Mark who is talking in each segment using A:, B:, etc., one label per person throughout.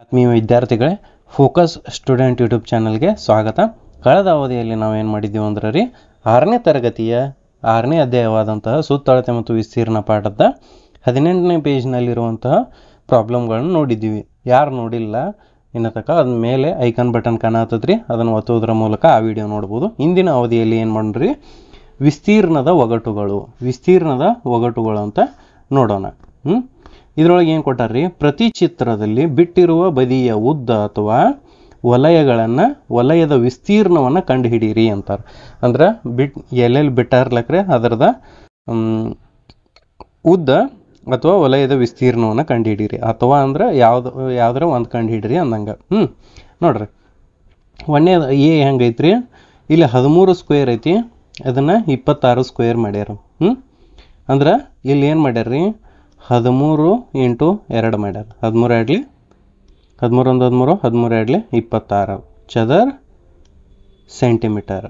A: ಆತ್ಮೀಯ ವಿದ್ಯಾರ್ಥಿಗಳೇ, focus student YouTube ಚಾನಲ್ಗೆ ಸ್ವಾಗತ. ಕಳೆದ ಅವಧಿಯಲ್ಲಿ ನಾವೇನು ಮಾಡಿದ್ದೀವಿ ಅಂದ್ರೆ ರೀ 6ನೇ ತರಗತಿಯ 6ನೇ ಅಧ್ಯಾಯವಾದಂತಹ ಸುತ್ತಳತೆ ಮತ್ತು ವಿಸ್ತೀರ್ಣ ಪಾಠದ 18ನೇ ಪೇಜ್ನಲ್ಲಿರುವಂತಹ ಪ್ರಾಬ್ಲಮ್ಗಳನ್ನು ನೋಡಿದ್ದೀವಿ. ಯಾರು ನೋಡಿಲ್ಲ ಇನ್ನು ತನಕ ಅದ ಮೇಲೆ ಐಕನ್ ಬಟನ್ ಕಾಣತ್ತದ್ರಿ, ಅದನ್ನು ಒತ್ತೋದ್ರ ಮೂಲಕ ಆ ವಿಡಿಯೋ ನೋಡ್ಬೋದು. ಇಂದಿನ ಅವಧಿಯಲ್ಲಿ ಏನು ಮಾಡ್ರಿ ವಿಸ್ತೀರ್ಣದ ಒಗಟುಗಳು ಅಂತ ನೋಡೋಣ. ಇದರೊಳಗೆ ಏನು ಕೊಟ್ಟಾರ್ರಿ, ಪ್ರತಿ ಚಿತ್ರದಲ್ಲಿ ಬಿಟ್ಟಿರುವ ಬದಿಯ ಉದ್ದ ಅಥವಾ ವಲಯದ ವಿಸ್ತೀರ್ಣವನ್ನು ಕಂಡುಹಿಡೀರಿ ಅಂತಾರೆ. ಅಂದ್ರೆ ಎಲ್ಲೆಲ್ಲಿ ಬಿಟ್ಟಾರ್ಲಕ್ರೆ ಅದರದ ಉದ್ದ ಅಥವಾ ವಲಯದ ವಿಸ್ತೀರ್ಣವನ್ನು ಕಂಡುಹಿಡೀರಿ, ಅಥವಾ ಅಂದ್ರೆ ಯಾವ್ದಾರ ಒಂದು ಕಂಡುಹಿಡ್ರಿ ಅಂದಂಗೆ. ನೋಡ್ರಿ, ಒಂದೇದು ಎ ಹೆಂಗೈತ್ರಿ, ಇಲ್ಲಿ 13 ಸ್ಕ್ವೇರ್ ಐತಿ, ಅದನ್ನು 26 ಸ್ಕ್ವೇರ್ ಮಾಡ್ಯಾರ. ಅಂದ್ರೆ ಇಲ್ಲಿ ಏನು ಮಾಡ್ಯಾರ್ರಿ, 13 × 2 ಮಾಡ್ಯಾರ. 13 ಆಡ್ಲಿ 13 × 13 13 ಆಡ್ಲಿ 26 ಚದರ ಸೆಂಟಿಮೀಟರ್.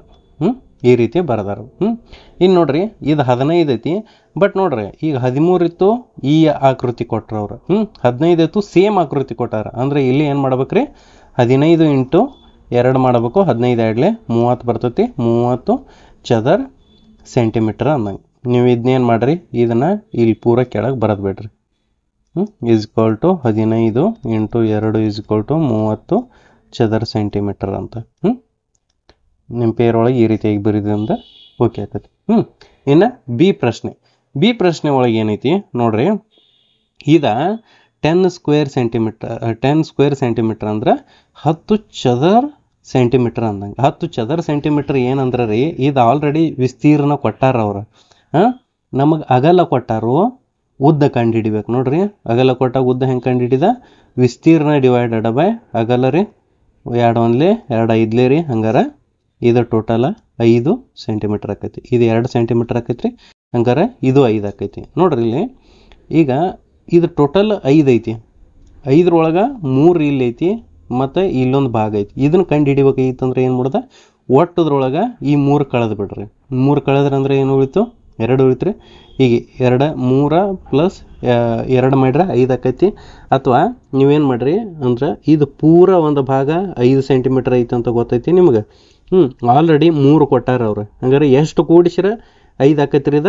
A: ಈ ರೀತಿ ಬರೆದಾರ. ಇನ್ನು ನೋಡ್ರಿ, ಇದು 15 ಐತಿ, ಬಟ್ ನೋಡ್ರಿ ಈಗ 13 ಇತ್ತು, ಈ ಆಕೃತಿ ಕೊಟ್ರ ಅವ್ರು. 15 ಇತ್ತು, ಸೇಮ್ ಆಕೃತಿ ಕೊಟ್ಟಾರ. ಅಂದ್ರೆ ಇಲ್ಲಿ ಏನು ಮಾಡ್ಬೇಕ್ರಿ, 15 × 2 ಮಾಡಬೇಕು. 15 ಆಡ್ಲಿ 30 ಬರ್ತೈತಿ, 30 ಚದರ ಸೆಂಟಿಮೀಟರ್ ಅಂದಂಗೆ. ನೀವು ಇದನ್ನೇನು ಮಾಡ್ರಿ, ಇದನ್ನು ಇಲ್ಲಿ ಪೂರ ಕೆಳಗೆ ಬರೆದು ಬಿಡ್ರಿ. = 15 × 2 = 30 ಚದರ ಸೆಂಟಿಮೀಟರ್ ಅಂತ. ನಿಮ್ಮ ಪೇರೊಳಗೆ ಈ ರೀತಿಯಾಗಿ ಬರೀದ್ರಿಂದ ಓಕೆ ಆಗ್ತೈತಿ. ಇನ್ನು ಬಿ ಪ್ರಶ್ನೆ ಒಳಗೆ ಏನೈತಿ ನೋಡ್ರಿ, ಇದ 10 ಸ್ಕ್ವೇರ್ ಸೆಂಟಿಮೀಟರ್ ಅಂದ್ರೆ 10 ಚದರ ಸೆಂಟಿಮೀಟರ್ ಅಂದಂಗೆ. 10 ಚದರ ಸೆಂಟಿಮೀಟರ್ ಏನಂದ್ರೆ ರೀ, ಇದು ಆಲ್ರೆಡಿ ವಿಸ್ತೀರ್ಣ ಕೊಟ್ಟಾರ ಅವ್ರು. ನಮಗೆ ಅಗಲ ಕೊಟ್ಟಾರು, ಉದ್ದ ಕಂಡು ಹಿಡಿಬೇಕು. ನೋಡ್ರಿ, ಅಗಲ ಕೊಟ್ಟಾಗ ಉದ್ದ ಹೆಂಗೆ ಕಂಡು ಹಿಡಿದ, ವಿಸ್ತೀರ್ಣ ಡಿವೈಡೆಡ್ ಬೈ ಅಗಲ ರೀ, 2 1 2 5 ರೀ. ಹಂಗಾರೆ ಇದು ಟೋಟಲ್ 5 ಸೆಂಟಿಮೀಟರ್ ಆಕೈತಿ. ಇದು 2 ಸೆಂಟಿಮೀಟರ್ ಆಕೈತಿ ರೀ, ಹಂಗಾರೆ ಇದು 5 ಆಕೈತಿ. ನೋಡ್ರಿ ಇಲ್ಲಿ ಈಗ ಇದು ಟೋಟಲ್ 5 ಐತಿ, 5ರೊಳಗೆ 3 ಇಲ್ಲಿ ಐತಿ, ಮತ್ತು ಇಲ್ಲೊಂದು ಭಾಗ ಐತಿ. ಇದನ್ನು ಕಂಡು ಹಿಡಿಬೇಕಾಗಿತ್ತಂದ್ರೆ ಏನು ಮಾಡ್ದ, ಒಟ್ಟದ್ರೊಳಗೆ ಈ 3 ಕಳೆದು ಬಿಡ್ರಿ. 3 ಕಳೆದ್ರೆ ಅಂದ್ರೆ ಏನು ಉಳಿತು, 2 ಉಳಿತು ರೀ. ಹೀಗೆ 2 3 + 2 ಮಾಡ್ರೆ 5 ಆಕೈತಿ. ಅಥವಾ ನೀವೇನು ಮಾಡ್ರಿ ಅಂದ್ರೆ ಇದು ಪೂರ ಒಂದು ಭಾಗ 5 ಸೆಂಟಿಮೀಟರ್ ಐತಿ ಅಂತ ಗೊತ್ತೈತಿ ನಿಮ್ಗೆ. ಆಲ್ರೆಡಿ 3 ಕೊಟ್ಟಾರ ಅವ್ರು. ಹಂಗಾರೆ ಎಷ್ಟು ಕೂಡಿಸ್ರೆ 5 ಆಕೈತಿ ರೀ,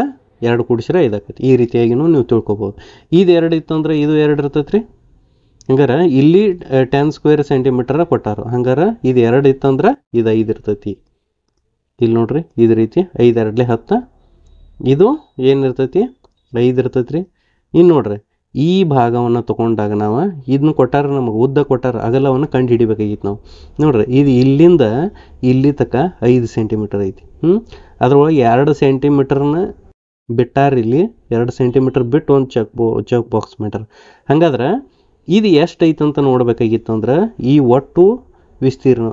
A: 2 ಕೂಡಿಸ್ರೆ 5 ಆಕೈತಿ. ಈ ರೀತಿಯಾಗಿನೂ ನೀವು ತಿಳ್ಕೊಬೋದು. ಇದು 2 ಇತ್ತಂದ್ರೆ ಇದು 2 ಇರ್ತೈತಿ ರೀ. ಹಂಗಾರೆ ಇಲ್ಲಿ 10 ಸ್ಕ್ವೇರ್ ಸೆಂಟಿಮೀಟರ್ ಕೊಟ್ಟಾರ. ಹಂಗಾರೆ ಇದು 2 ಇತ್ತಂದ್ರೆ ಇದು 5 ಇರ್ತೈತಿ. ಇಲ್ಲಿ ನೋಡ್ರಿ, ಇದು ರೀತಿ 5 × 2 = 10. ಇದು ಏನಿರ್ತೈತಿ, 5 ಇರ್ತೈತಿ ರೀ. ಇನ್ನು ನೋಡ್ರಿ, ಈ ಭಾಗವನ್ನು ತೊಗೊಂಡಾಗ ನಾವು ಇದನ್ನ ಕೊಟ್ಟಾರ, ನಮಗೆ ಉದ್ದ ಕೊಟ್ಟಾರ, ಅಗಲವನ್ನು ಕಂಡು ಹಿಡಿಬೇಕಾಗಿತ್ತು ನಾವು. ನೋಡ್ರಿ, ಇದು ಇಲ್ಲಿಂದ ಇಲ್ಲಿ ತನಕ 5 ಸೆಂಟಿಮೀಟರ್ ಐತಿ. ಅದ್ರೊಳಗೆ 2 ಸೆಂಟಿಮೀಟರ್ನ ಬಿಟ್ಟಾರ. ಇಲ್ಲಿ 2 ಸೆಂಟಿಮೀಟರ್ ಬಿಟ್ಟು ಒಂದು ಚೆಕ್ ಬಾಕ್ಸ್ ಮಾಡ್ಯಾರ. ಹಂಗಾದ್ರೆ ಇದು ಎಷ್ಟು ಐತೆ ಅಂತ ನೋಡ್ಬೇಕಾಗಿತ್ತು ಅಂದ್ರೆ, ಈ ಒಟ್ಟು ವಿಸ್ತೀರ್ಣ,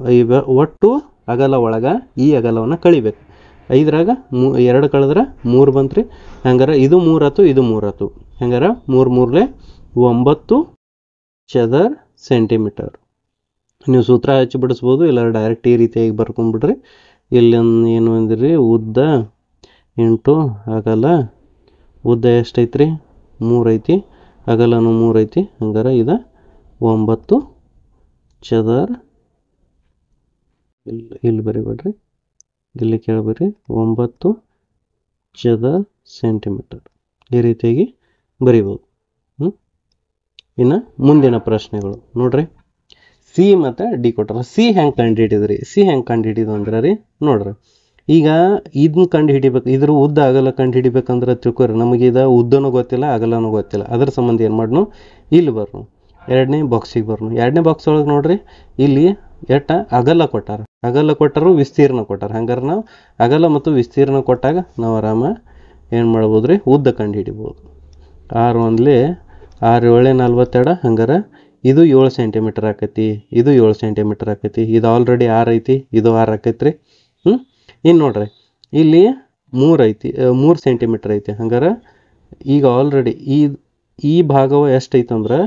A: ಒಟ್ಟು ಅಗಲ ಒಳಗೆ ಈ ಅಗಲವನ್ನು ಕಳಿಬೇಕು. 5ರಾಗ 2 ಕಳೆದ್ರೆ 3 ಬಂತು ರೀ. ಹಂಗಾರೆ ಇದು 3 ಆಯ್ತು, ಇದು 3 ಆಯ್ತು. ಹಂಗಾರೆ 3 3 9 ಚದರ ಸೆಂಟಿಮೀಟರ್. ನೀವು ಸೂತ್ರ ಹಚ್ಚಿ ಬಿಡಿಸ್ಬೋದು, ಇಲ್ಲ ಡೈರೆಕ್ಟ್ ಈ ರೀತಿಯಾಗಿ ಬರ್ಕೊಂಡ್ಬಿಡ್ರಿ. ಇಲ್ಲೊಂದು ಏನು ಅಂದಿರಿ, ಉದ್ದ ಇಂಟು ಅಗಲ. ಉದ್ದ ಎಷ್ಟೈತ್ರಿ, 3 ಐತಿ, ಅಗಲನೂ 3 ಐತಿ. ಹಂಗಾರೆ ಇದು 9 ಚದರ, ಇಲ್ಲಿ ಬರಿಬೇಡ್ರಿ, ಇಲ್ಲಿ ಕೇಳಬೇಡ್ರಿ, 9 ಚದರ ಸೆಂಟಿಮೀಟರ್. ಈ ರೀತಿಯಾಗಿ ಬರಿಬೋದು. ಇನ್ನು ಮುಂದಿನ ಪ್ರಶ್ನೆಗಳು ನೋಡ್ರಿ, ಸಿ ಮತ್ತು ಡಿ ಕೊಟ್ಟಾರ. ಸಿ ಹೆಂಗೆ ಕಂಡುಹಿಡಿದು ಅಂದ್ರೆ ರೀ, ನೋಡ್ರಿ, ಈಗ ಇದನ್ನ ಕಂಡು ಹಿಡಿಬೇಕು, ಇದ್ರ ಉದ್ದ ಅಗಲ ಕಂಡು ಹಿಡಿಬೇಕಂದ್ರೆ ತಿಳ್ಕೊರಿ. ನಮಗೆ ಇದು ಉದ್ದನೂ ಗೊತ್ತಿಲ್ಲ, ಅಗಲನೂ ಗೊತ್ತಿಲ್ಲ. ಅದ್ರ ಸಂಬಂಧ ಏನು ಮಾಡ್ನು, ಇಲ್ಲಿ ಬರ್ನು, 2ನೇ ಬಾಕ್ಸಿಗೆ ಬರ್ನು. 2ನೇ ಬಾಕ್ಸ್ ಒಳಗೆ ನೋಡ್ರಿ, ಇಲ್ಲಿ ಅಗಲ ಕೊಟ್ಟಾರು, ವಿಸ್ತೀರ್ಣ ಕೊಟ್ಟಾರ. ಹಂಗಾರೆ ನಾವು ಅಗಲ ಮತ್ತು ವಿಸ್ತೀರ್ಣ ಕೊಟ್ಟಾಗ ನಾವು ಆರಾಮ ಏನು ಮಾಡ್ಬೋದು ರೀ, ಉದ್ದ ಕಂಡು ಹಿಡಿಬೋದು. 6 1 6 7 42. ಹಂಗಾರೆ ಇದು 7 ಸೆಂಟಿಮೀಟರ್ ಆಕೈತಿ, ಇದು 7 ಸೆಂಟಿಮೀಟರ್ ಆಕೈತಿ. ಇದು ಆಲ್ರೆಡಿ 6 ಐತಿ, ಇದು 6 ಆಕೈತಿ ರೀ. ಇನ್ನು ನೋಡ್ರಿ, ಇಲ್ಲಿ 3 ಐತಿ, 3 ಸೆಂಟಿಮೀಟರ್ ಐತಿ. ಹಂಗಾರೆ ಈಗ ಆಲ್ರೆಡಿ ಈ ಭಾಗವು ಎಷ್ಟೈತಂದ್ರೆ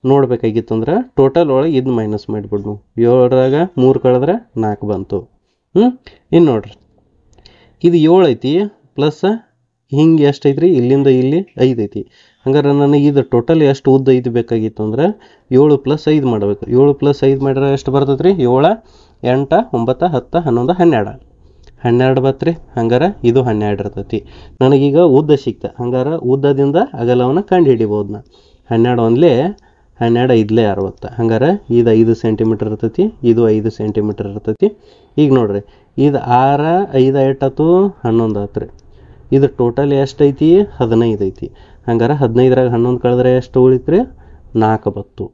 A: ನೋಡ್ಬೇಕಾಗಿತ್ತಂದ್ರೆ ಟೋಟಲ್ ಒಳಗೆ ಇದನ್ನ ಮೈನಸ್ ಮಾಡಿಬಿಡ್ನು. 7ರಾಗ 3 ಕಳೆದ್ರೆ 4 ಬಂತು. ಇನ್ನು ನೋಡ್ರಿ, ಇದು 7 ಐತಿ ಪ್ಲಸ್ ಹಿಂಗೆ ಎಷ್ಟು ಐತ್ರಿ ಇಲ್ಲಿಂದ ಇಲ್ಲಿ 5 ಐತಿ. ಹಂಗಾರೆ ನನಗೆ ಇದು ಟೋಟಲ್ ಎಷ್ಟು ಉದ್ದ ಐದು ಬೇಕಾಗಿತ್ತು ಅಂದ್ರೆ 7 + 5 ಮಾಡಬೇಕು. 7 + 5 ಮಾಡಿದ್ರೆ ಎಷ್ಟು ಬರ್ತೈತೆ ರೀ? 7, 8, 9, 10, 11, 12. 12 ಬತ್ರಿ. ಹಂಗಾರೆ ಇದು 12 ಇರ್ತೈತಿ. ನನಗೀಗ ಉದ್ದ ಸಿಕ್ತ. ಹಂಗಾರೆ ಉದ್ದದಿಂದ ಅಗಲವನ್ನು ಕಂಡು ಹಿಡಿಬೋದು ನಾ. 12 ಒಂದ್ಲೆ 12 5 60. ಹಂಗಾರೆ ಇದು 5 ಸೆಂಟಿಮೀಟರ್ ಇರ್ತೈತಿ, ಇದು 5 ಸೆಂಟಿಮೀಟರ್ ಇರ್ತೈತಿ. ಈಗ ನೋಡ್ರಿ, ಇದು 6, 5 8 11 ಆತ್ರಿ. ಇದು ಟೋಟಲ್ ಎಷ್ಟು ಐತಿ? 15 ಐತಿ. ಹಂಗಾರೆ 15ರಾಗ 11 ಕಳೆದ್ರೆ ಎಷ್ಟು ಉಳಿತ್ರಿ? 4 ಬತ್ತು.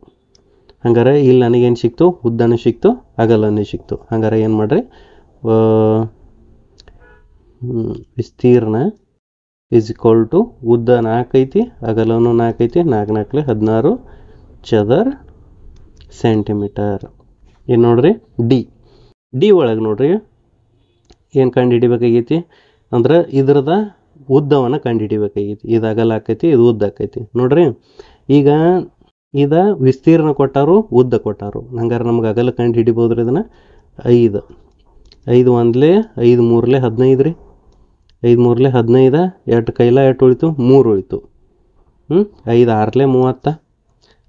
A: ಹಂಗಾರೆ ಇಲ್ಲಿ ನನಗೇನು ಸಿಕ್ತು? ಉದ್ದನೂ ಸಿಕ್ತು, ಅಗಲನೂ ಸಿಕ್ತು. ಹಂಗಾರೆ ಏನು ಮಾಡ್ರಿ, ವಿಸ್ತೀರ್ಣ = ಉದ್ದ 4 ಐತಿ, ಅಗಲನೂ 4 ಐತಿ. 4 4 16 ಚದರ ಸೆಂಟಿಮೀಟರ್. ಏನು ನೋಡ್ರಿ, ಡಿ ಒಳಗೆ ನೋಡ್ರಿ ಏನು ಕಂಡು ಹಿಡಿಬೇಕಾಗೈತಿ ಅಂದ್ರೆ ಇದ್ರದ ಉದ್ದವನ್ನು ಕಂಡು ಹಿಡಿಬೇಕಾಗೈತಿ. ಇದು ಅಗಲ ಆಕೈತಿ, ಇದು ಉದ್ದ ಆಕೈತಿ. ನೋಡ್ರಿ, ಈಗ ಇದು ವಿಸ್ತೀರ್ಣ ಕೊಟ್ಟಾರು, ಉದ್ದ ಕೊಟ್ಟಾರು. ಹಂಗಾರೆ ನಮ್ಗೆ ಅಗಲ ಕಂಡು ಹಿಡಿಬೋದ್ರಿ. ಇದನ್ನು 5 5 ಒಂದ್ಲೆ 5 3 15 ರೀ. 5 3 15. 8 ಕೈಲ 8 ಉಳಿತು? 3 ಉಳಿತು. 5 6 30.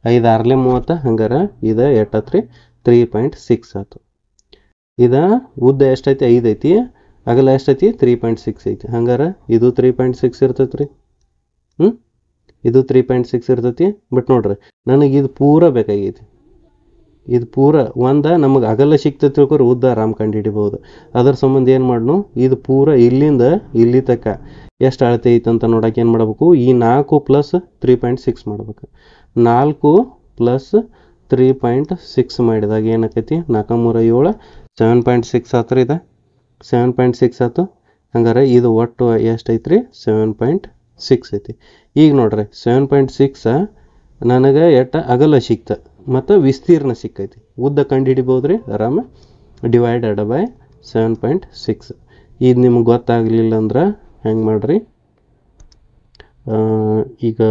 A: 5 6 30. ಹಂಗಾರೆ ಇದು ಎಷ್ಟಾತ್ರಿ? 3.6 ಆಯ್ತು. ಇದು ಉದ್ದ ಎಷ್ಟೈತಿ? 5 ಐತಿ. ಅಗಲ ಎಷ್ಟೈತಿ? 3.6 ಐತಿ. ಹಂಗಾರೆ ಇದು 3.6 ಇರ್ತೈತಿ ರೀ. ಇದು 3.6 ಇರ್ತೈತಿ. ಬಟ್ ನೋಡ್ರಿ, ನನಗೆ ಇದು ಪೂರ ಬೇಕಾಗೈತಿ. ಇದು ಪೂರ ನಮಗೆ ಅಗಲ ಸಿಕ್ತೈತಿ ತಿಳ್ಕೊರಿ, ಉದ್ದ ಆರಾಮ್ ಕಂಡು ಹಿಡಿಬೋದು. ಅದ್ರ ಸಂಬಂಧ ಏನು ಮಾಡ್ನು, ಇದು ಪೂರ ಇಲ್ಲಿಂದ ಇಲ್ಲಿ ತನಕ ಎಷ್ಟು ಅಳತೆ ಐತೆ ಅಂತ ನೋಡಕ್ಕೆ ಏನು ಮಾಡ್ಬೇಕು? ಈ 4 + 3.6 ಮಾಡ್ಬೇಕು. 4 + 3.6 ಮಾಡಿದಾಗ ಏನಾಕೈತಿ? 4 3 7 7.6 ಆತ್ರಿ. ಇದು 7.6 ಆಯ್ತು. ಹಂಗಾರೆ ಇದು ಒಟ್ಟು ಎಷ್ಟೈತ್ರಿ? 7.6 ಐತಿ. ಈಗ ನೋಡ್ರಿ, 7.6 ನನಗೆ ಅಗಲ ಸಿಕ್ತ ಮತ್ತು ವಿಸ್ತೀರ್ಣ ಸಿಕ್ಕೈತಿ. ಉದ್ದ ಕಂಡು ಹಿಡಿಬೋದ್ರಿ ಆರಾಮ. Divided by 7.6. ಇದು ನಿಮ್ಗೆ ಗೊತ್ತಾಗಲಿಲ್ಲ ಅಂದ್ರೆ ಹೆಂಗೆ ಮಾಡ್ರಿ, ಈಗ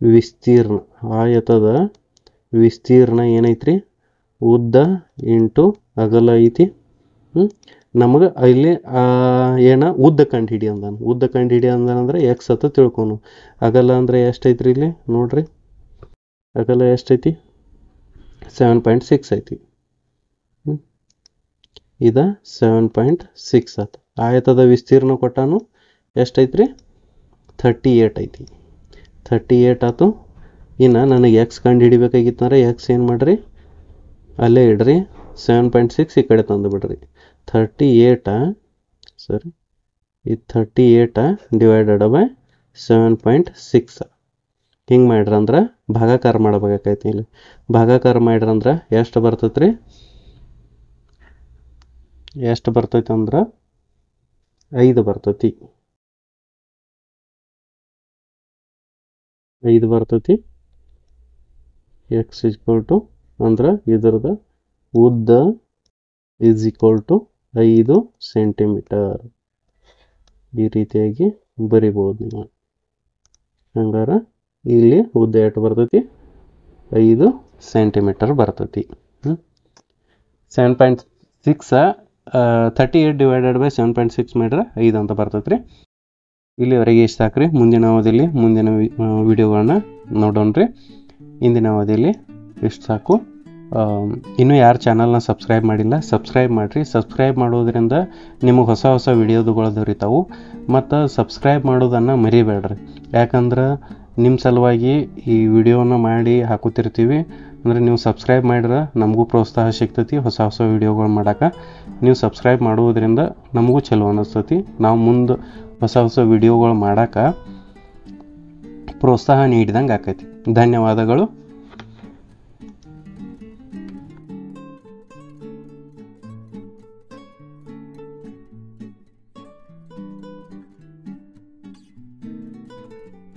A: ವಿಸ್ತೀರ್ಣ ಆಯತದ ವಿಸ್ತೀರ್ಣ ಏನೈತ್ರಿ? ಉದ್ದ ಇಂಟು ಅಗಲ ಐತಿ. ನಮಗೆ ಇಲ್ಲಿ ಉದ್ದ ಕಂಡು ಹಿಡಿ ಅಂದಾನ. ಉದ್ದ ಕಂಡು ಹಿಡಿ ಅಂದಾನಂದ್ರೆ ಎಕ್ಸ್ ಅಂತ ತಿಳ್ಕೊನು. ಅಗಲ ಅಂದರೆ ಎಷ್ಟೈತ್ರಿ? ಇಲ್ಲಿ ನೋಡ್ರಿ, ಅಗಲ ಎಷ್ಟೈತಿ? 7.6 ಐತಿ. ಇದು 7.6 ಆಯ್ತು. ಆಯತದ ವಿಸ್ತೀರ್ಣ ಕೊಟ್ಟಾನು ಎಷ್ಟೈತ್ರಿ? 38 ಐತಿ. 38 ಆಯ್ತು. ಇನ್ನು ನನಗೆ ಎಕ್ಸ್ ಕಂಡು ಹಿಡಿಬೇಕಾಗಿತ್ತಂದ್ರೆ ಎಕ್ಸ್ ಏನು ಮಾಡ್ರಿ, ಅಲ್ಲೇ ಇಡ್ರಿ. 7.6 ಈ ಕಡೆ ತಂದು ಬಿಡ್ರಿ. 38 ಸರಿ, ಇದು 38 ಡಿವೈಡೆಡ್ ಬೈ 7.6. ಹಿಂಗೆ ಮಾಡ್ರಂದ್ರೆ ಭಾಗಾಕಾರ ಮಾಡ್ಬೇಕಾಕೈತಿ. ಇಲ್ಲಿ ಭಾಗಾಕಾರ ಮಾಡ್ರಂದ್ರೆ ಎಷ್ಟು ಬರ್ತೈತ್ರಿ? ಎಷ್ಟು ಬರ್ತೈತಿ ಅಂದ್ರೆ 5 ಬರ್ತೈತಿ. 5 ಬರ್ತೈತಿ. ಎಕ್ಸ್ ಅಂದ್ರೆ ಇದ್ರದ ಉದ್ದ = 5 ಸೆಂಟಿಮೀಟರ್. ಈ ರೀತಿಯಾಗಿ ಬರಿಬೋದು ನೀವು. ಹಂಗಾರೆ ಇಲ್ಲಿ ಉದ್ದ ಎಷ್ಟು ಬರ್ತೈತಿ? 5 ಸೆಂಟಿಮೀಟರ್ ಬರ್ತೈತಿ. 7.6 38 ಡಿವೈಡೆಡ್ ಬೈ 7.6 ಮಾಡಿದ್ರೆ 5 ಅಂತ ಬರ್ತೈತಿ ರೀ. ಇಲ್ಲಿವರೆಗೆ ಇಷ್ಟ ಸಾಕ್ರಿ. ಮುಂದಿನ ಅವಧಿಯಲ್ಲಿ ಮುಂದಿನ ವಿಡಿಯೋಗಳನ್ನ ನೋಡೋಣ್ರಿ. ಇಂದಿನ ಅವಧಿಯಲ್ಲಿ ಇಷ್ಟು ಸಾಕು. ಇನ್ನೂ ಯಾರು ಚಾನಲ್ನ ಸಬ್ಸ್ಕ್ರೈಬ್ ಮಾಡಿಲ್ಲ, ಸಬ್ಸ್ಕ್ರೈಬ್ ಮಾಡಿರಿ. ಸಬ್ಸ್ಕ್ರೈಬ್ ಮಾಡೋದ್ರಿಂದ ನಿಮಗೆ ಹೊಸ ಹೊಸ ವಿಡಿಯೋದುಗಳು ದೊರೀತಾವು. ಮತ್ತು ಸಬ್ಸ್ಕ್ರೈಬ್ ಮಾಡೋದನ್ನು ಮರಿಬೇಡ್ರಿ. ಯಾಕಂದ್ರೆ ನಿಮ್ಮ ಸಲುವಾಗಿ ಈ ವಿಡಿಯೋನ ಮಾಡಿ ಹಾಕುತ್ತಿರ್ತೀವಿ. ಅಂದರೆ ನೀವು ಸಬ್ಸ್ಕ್ರೈಬ್ ಮಾಡಿದ್ರೆ ನಮಗೂ ಪ್ರೋತ್ಸಾಹ ಸಿಗ್ತೈತಿ ಹೊಸ ಹೊಸ ವಿಡಿಯೋಗಳು ಮಾಡೋಕೆ. ನೀವು ಸಬ್ಸ್ಕ್ರೈಬ್ ಮಾಡೋದ್ರಿಂದ ನಮಗೂ ಚಲೋ ಅನ್ನಿಸ್ತೈತಿ. ನಾವು ಮುಂದೆ ಹೊಸ ಹೊಸ ವಿಡಿಯೋಗಳು ಮಾಡೋಕೆ ಪ್ರೋತ್ಸಾಹ ನೀಡಿದಂಗೆ ಆಕೈತಿ. ಧನ್ಯವಾದಗಳು.